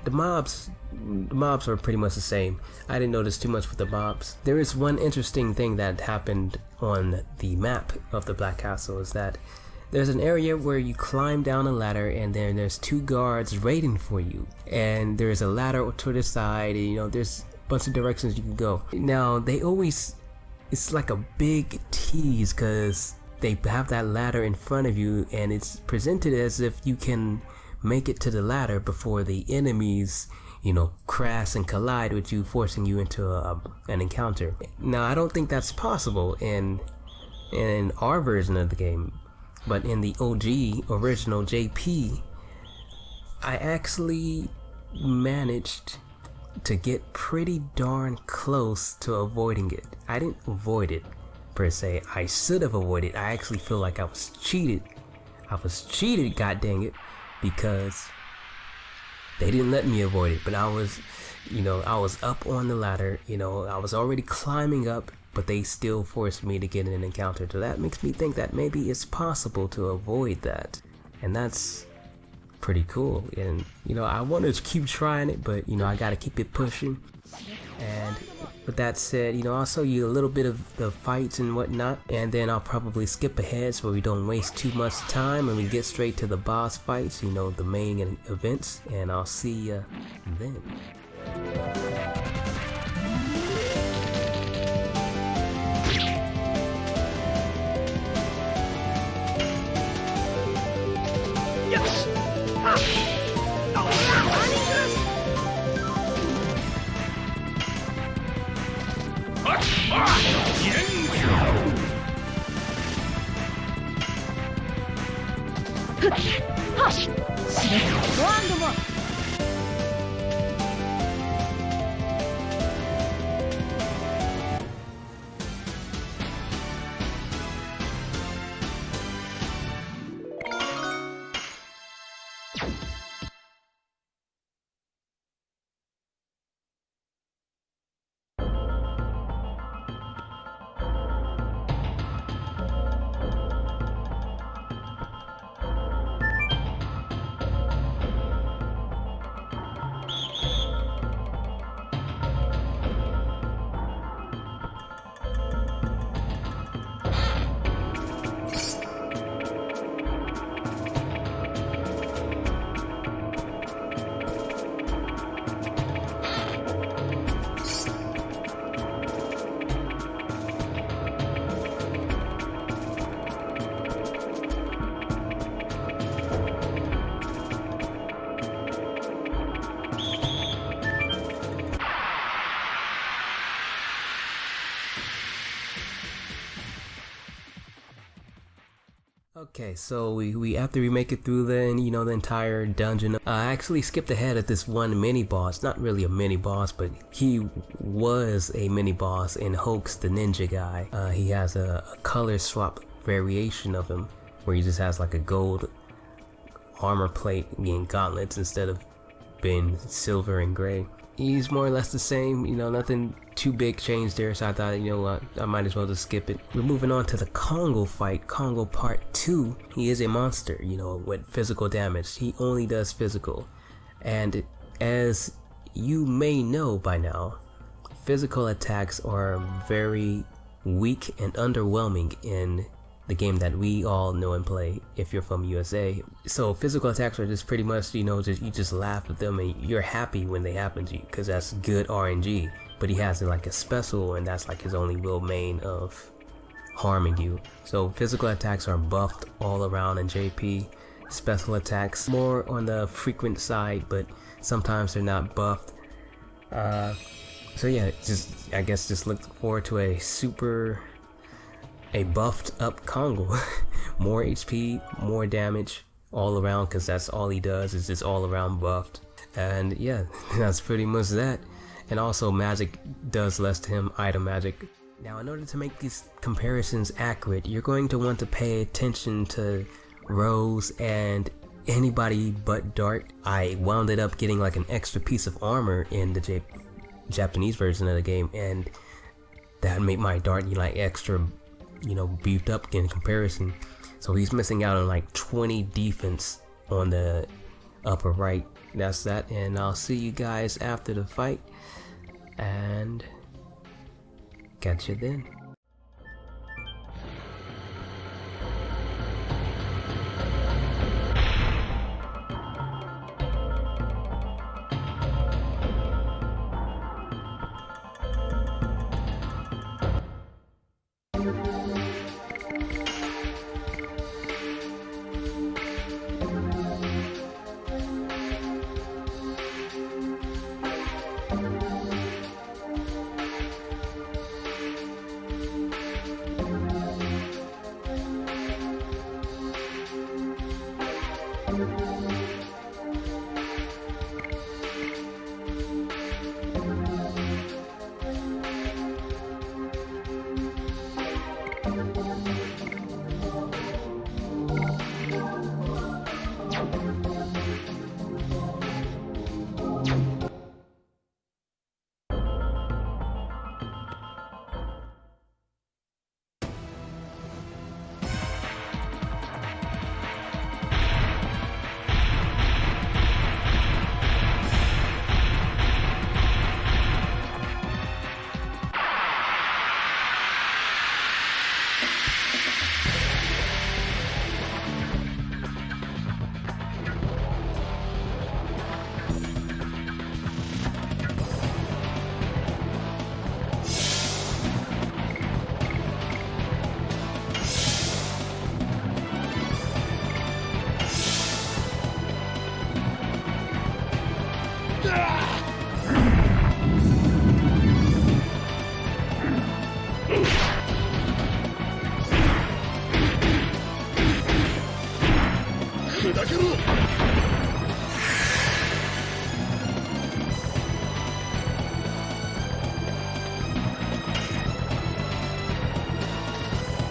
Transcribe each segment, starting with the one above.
the mobs are pretty much the same. I didn't notice too much with the mobs. There is one interesting thing that happened on the map of the Black Castle, is that there's an area where you climb down a ladder and then there's 2 guards waiting for you, and there's a ladder to the side, and there's a bunch of directions you can go. Now it's like a big tease because they have that ladder in front of you and it's presented as if you can make it to the ladder before the enemies crash and collide with you, forcing you into an encounter. Now I don't think that's possible in our version of the game, but in the OG original JP, I actually managed to get pretty darn close to avoiding it. I didn't avoid it per se. I should have avoided it. I actually feel like I was cheated. God dang it, because they didn't let me avoid it. But I was up on the ladder. I was already climbing up, but they still forced me to get in an encounter. So that makes me think that maybe it's possible to avoid that, and that's pretty cool. And I want to keep trying it, but I gotta keep it pushing. And with that said, I'll show you a little bit of the fights and whatnot, and then I'll probably skip ahead so we don't waste too much time and we get straight to the boss fights, the main events, and I'll see you then. Yes! Okay, so we after we make it through the entire dungeon, I actually skipped ahead at this one mini boss. Not really a mini boss, but he was a mini boss in Hoax the Ninja guy. He has a color swap variation of him where he just has like a gold armor plate and gauntlets instead of being silver and gray. He's more or less the same, nothing too big changed there, so I thought, what, I might as well just skip it. We're moving on to the Kongol fight, Kongol part 2. He is a monster, with physical damage. He only does physical. And as you may know by now, physical attacks are very weak and underwhelming in the game that we all know and play if you're from USA. So physical attacks are just pretty much, you just laugh at them and you're happy when they happen to you because that's good RNG. But he has like a special, and that's like his only real main of harming you. So physical attacks are buffed all around in JP. Special attacks more on the frequent side, but sometimes they're not buffed. So yeah, I guess just look forward to a buffed up Kongol. More HP, more damage all around, because that's all he does is just all around buffed. And yeah, that's pretty much that. And also magic does less to him, item magic. Now in order to make these comparisons accurate, you're going to want to pay attention to Rose and anybody but Dart. I wound up getting like an extra piece of armor in the Japanese version of the game, and that made my Dart like extra, beefed up in comparison. So he's missing out on like 20 defense on the upper right that's that, and I'll see you guys after the fight, and catch you then.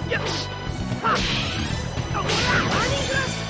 Yes! Ha! Oh, running glass!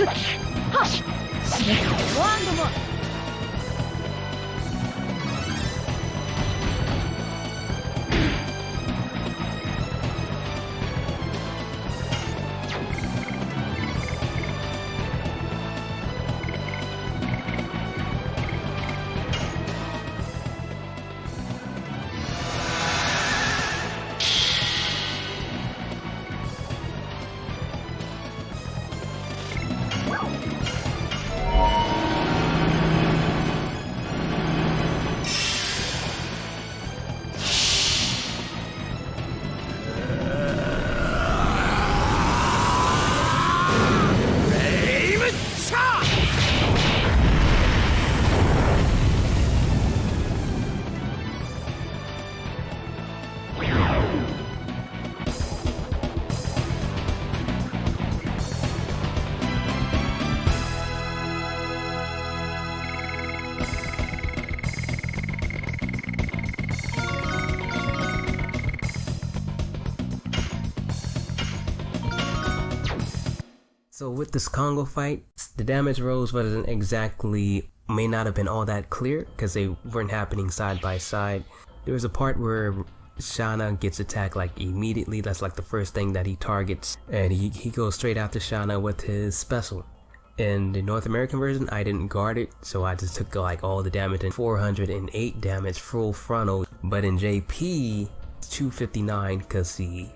はっワンドも So with this Congo fight, the damage rolls may not have been all that clear because they weren't happening side by side. There was a part where Shana gets attacked like immediately. That's like the first thing that he targets, and he goes straight after Shana with his special. In the North American version, I didn't guard it, so I just took like all the damage and 408 damage full frontal. But in JP, it's 259 because he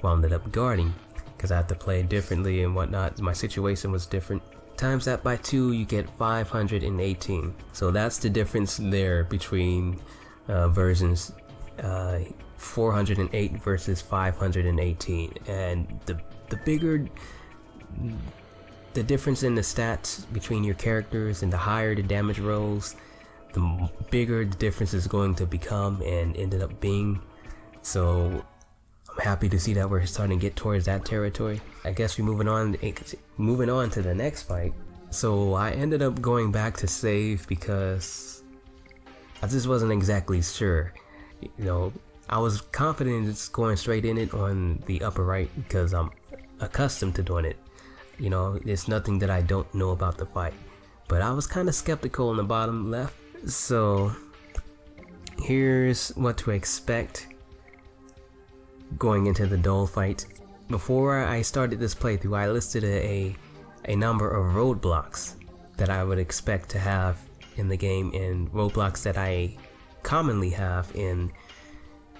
wound up guarding. Because I had to play differently and whatnot. My situation was different. Times that by 2, you get 518. So that's the difference there between versions 408 versus 518. And the bigger the difference in the stats between your characters and the higher the damage rolls, the bigger the difference is going to become and ended up being. So I'm happy to see that we're starting to get towards that territory. I guess we're moving on to the next fight. So I ended up going back to save because I just wasn't exactly sure. You know, I was confident in just going straight in it on the upper right because I'm accustomed to doing it. You know, it's nothing that I don't know about the fight. But I was kind of skeptical on the bottom left. So here's what to expect going into the Doel fight. Before I started this playthrough, I listed a number of roadblocks that I would expect to have in the game, and roadblocks that I commonly have in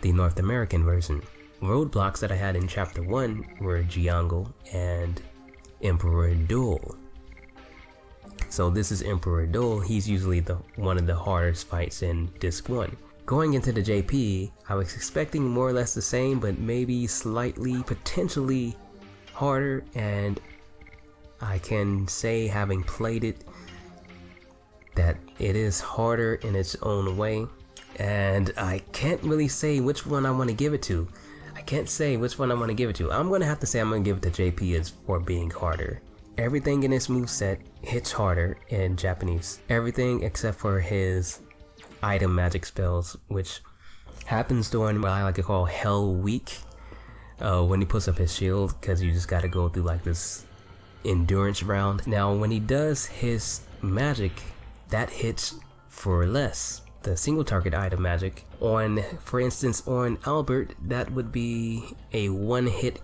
the North American version. Roadblocks that I had in Chapter 1 were Jiangle and Introvertedowl. So this is Introvertedowl. He's usually one of the hardest fights in Disc 1. Going into the JP, I was expecting more or less the same, but maybe slightly, potentially harder, and I can say, having played it, that it is harder in its own way, and I can't really say which one I want to give it to. I'm going to have to say I'm going to give it to JP as for being harder. Everything in this moveset hits harder in Japanese. Everything except for his item magic spells, which happens during what I like to call Hell Week, when he puts up his shield, because you just got to go through like this endurance round. Now when he does his magic, that hits for less. The single target item magic for instance on Albert, that would be a one hit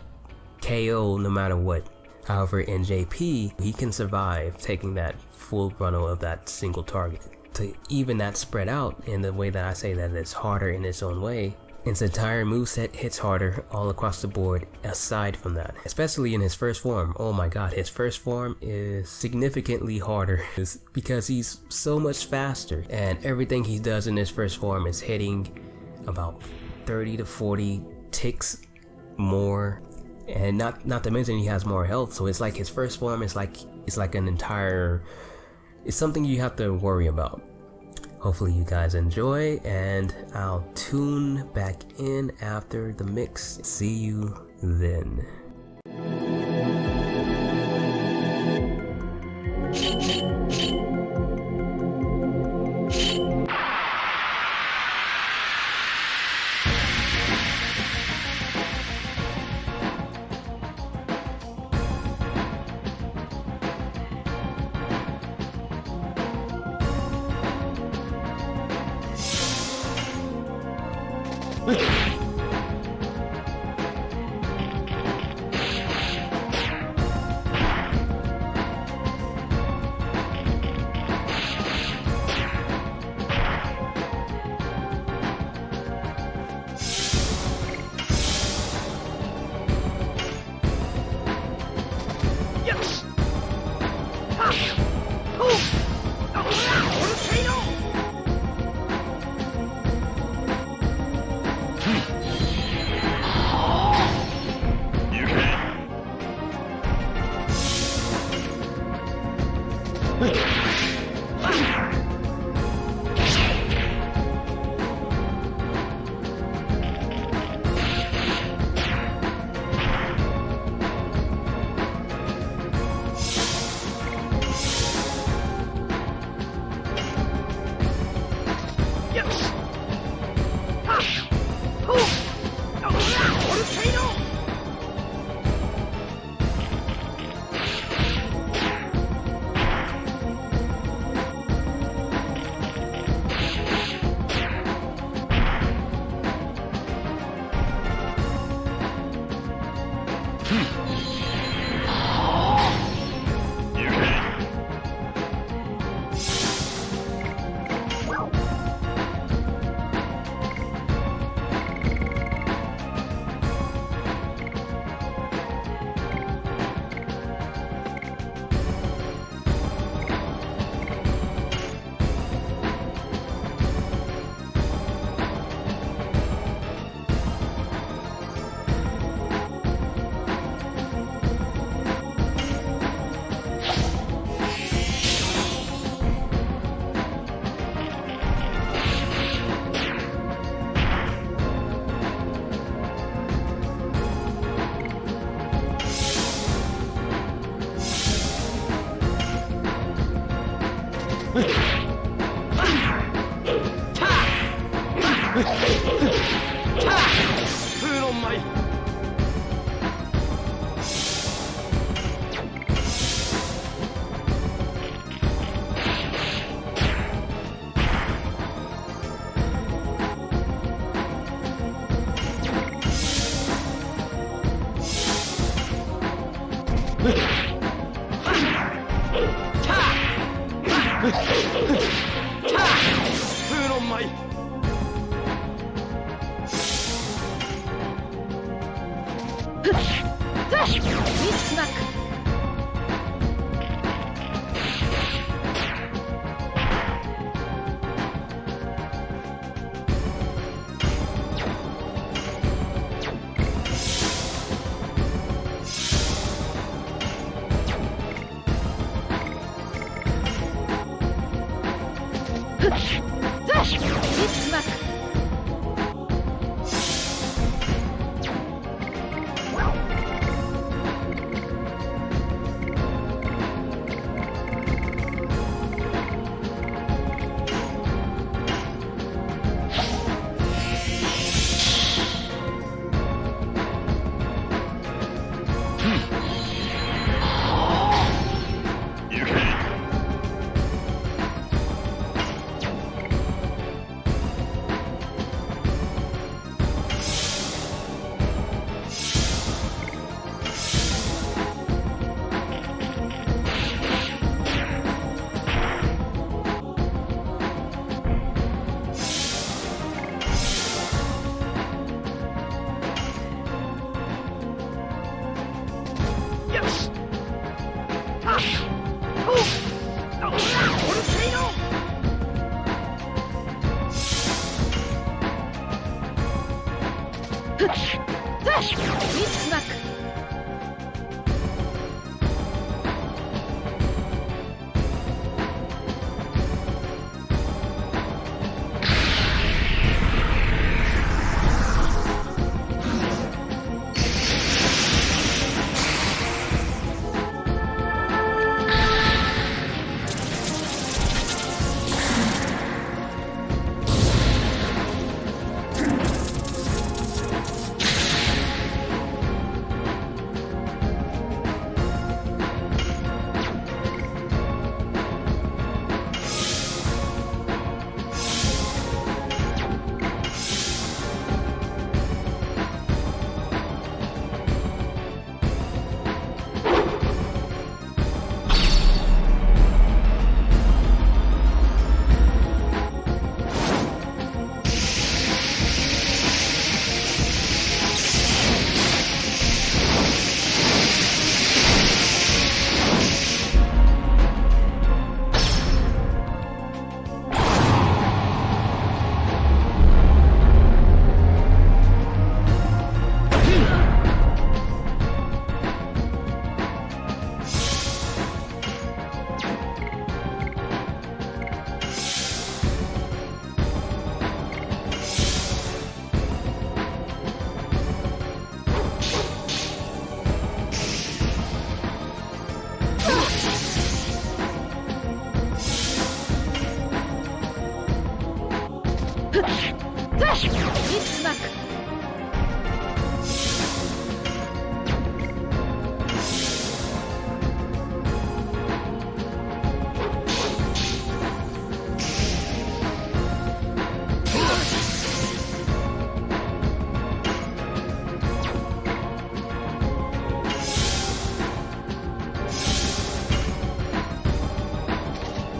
KO no matter what. However, in JP, he can survive taking that full frontal of that single target. To even that spread out in the way that I say that it's harder in its own way, its entire moveset hits harder all across the board aside from that. Especially in his first form. Oh my god, his first form is significantly harder because he's so much faster, and everything he does in his first form is hitting about 30 to 40 ticks more, and not to mention he has more health. So it's like his first form is like it's something you have to worry about. Hopefully you guys enjoy, and I'll tune back in after the mix. See you then.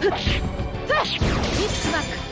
It's back. It's back. It's back.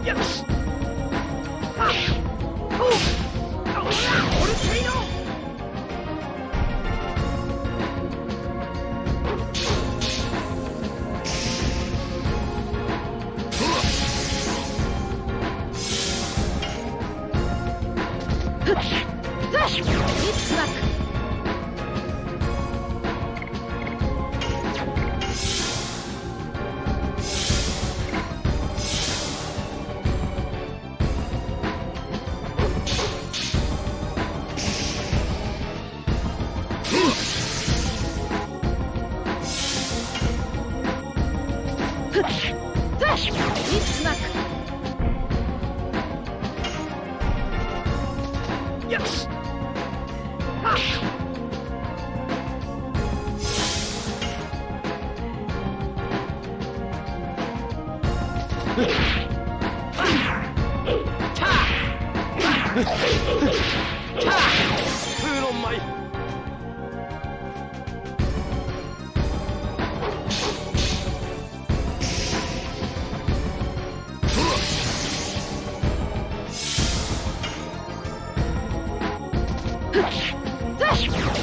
Yes!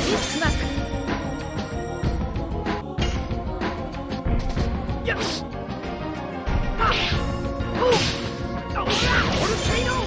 It's back. Yes! Volcano!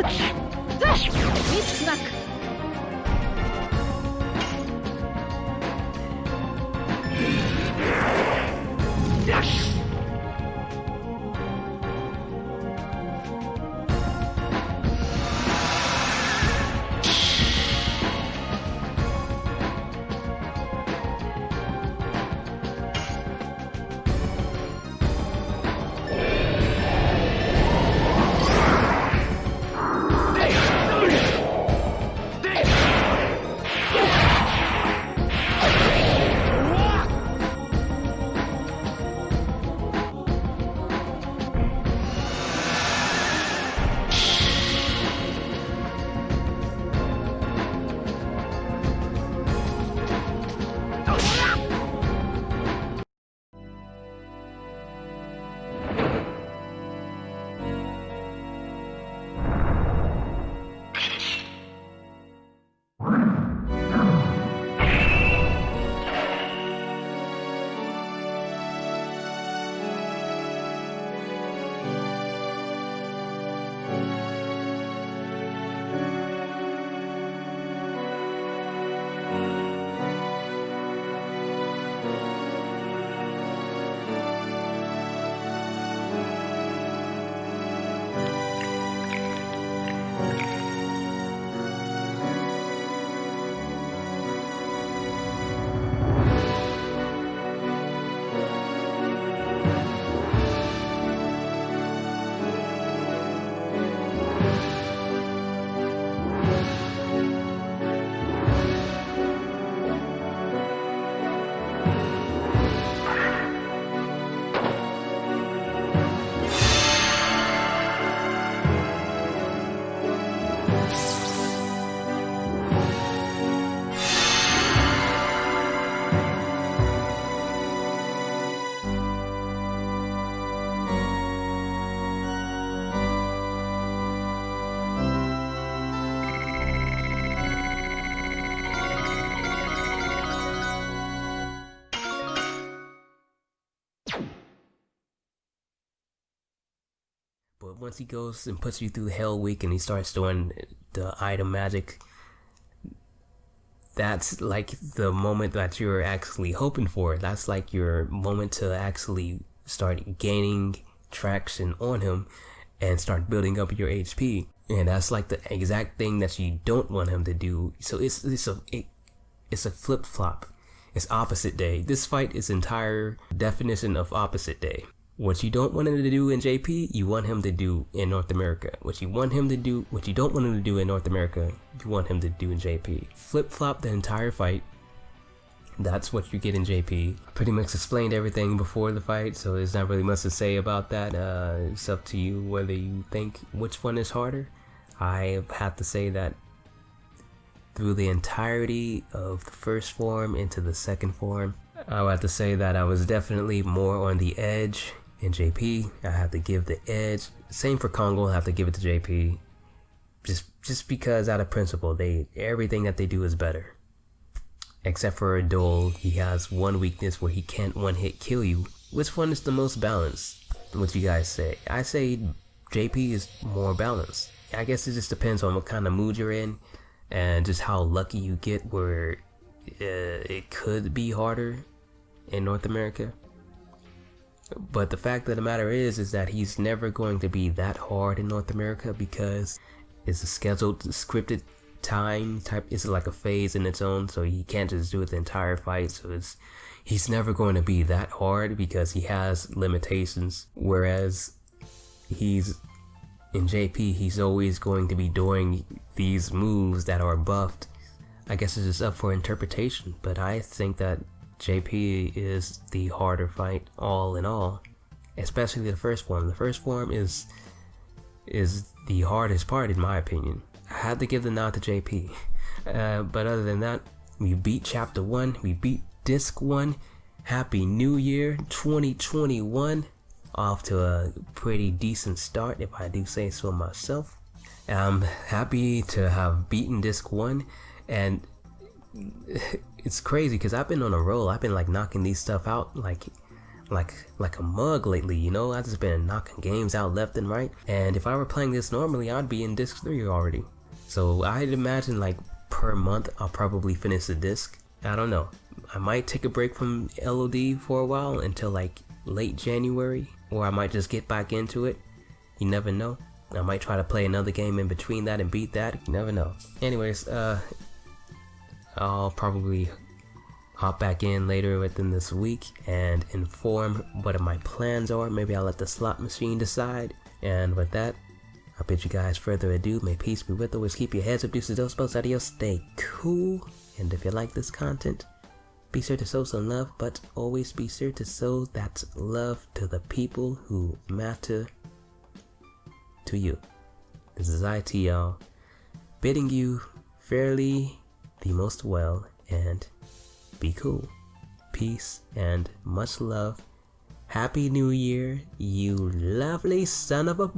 Whip smack. But once he goes and puts you through Hell Week and he starts doing the item magic, that's like the moment that you're actually hoping for. That's like your moment to actually start gaining traction on him and start building up your HP. And that's like the exact thing that you don't want him to do. So it's a flip flop. It's opposite day. This fight is entire definition of opposite day. What you don't want him to do in JP, you want him to do in North America. What you don't want him to do in North America, you want him to do in JP. Flip-flop the entire fight. That's what you get in JP. I pretty much explained everything before the fight, so there's not really much to say about that. It's up to you whether you think which one is harder. I have to say that through the entirety of the first form into the second form, I would have to say that I was definitely more on the edge in JP. I have to give the edge. Same for Kongol, I have to give it to JP. Just because out of principle, everything that they do is better. Except for Doel, he has one weakness where he can't one-hit kill you. Which one is the most balanced? What you guys say? I say JP is more balanced. I guess it just depends on what kind of mood you're in and just how lucky you get where it could be harder in North America. But the fact of the matter is that he's never going to be that hard in North America because it's a scheduled, scripted time type. It's like a phase in its own, so he can't just do it the entire fight. So he's never going to be that hard because he has limitations. Whereas he's in JP, he's always going to be doing these moves that are buffed. I guess it's just up for interpretation, but I think that JP is the harder fight all in all, especially the first form. The first form is the hardest part in my opinion. I had to give the nod to JP, but other than that, we beat chapter 1, we beat disc 1. Happy New Year 2021, off to a pretty decent start if I do say so myself. I'm happy to have beaten disc 1, and it's crazy because I've been on a roll. I've been like knocking these stuff out like like a mug lately, you know. I've just been knocking games out left and right, and if I were playing this normally, I'd be in disc 3 already. So I'd imagine like per month I'll probably finish the disc. I don't know, I might take a break from LOD for a while until like late January, or I might just get back into it. You never know. I might try to play another game in between that and beat that. You never know. Anyways, I'll probably hop back in later within this week and inform what my plans are. Maybe I'll let the slot machine decide. And with that, I'll bid you guys further ado. May peace be with. Always keep your heads up, deuces, dos, boats, adios, stay cool. And if you like this content, be sure to sow some love, but always be sure to sow that love to the people who matter to you. This is ITOwl, bidding you fairly the most well, and be cool. Peace and much love. Happy New Year, you lovely son of a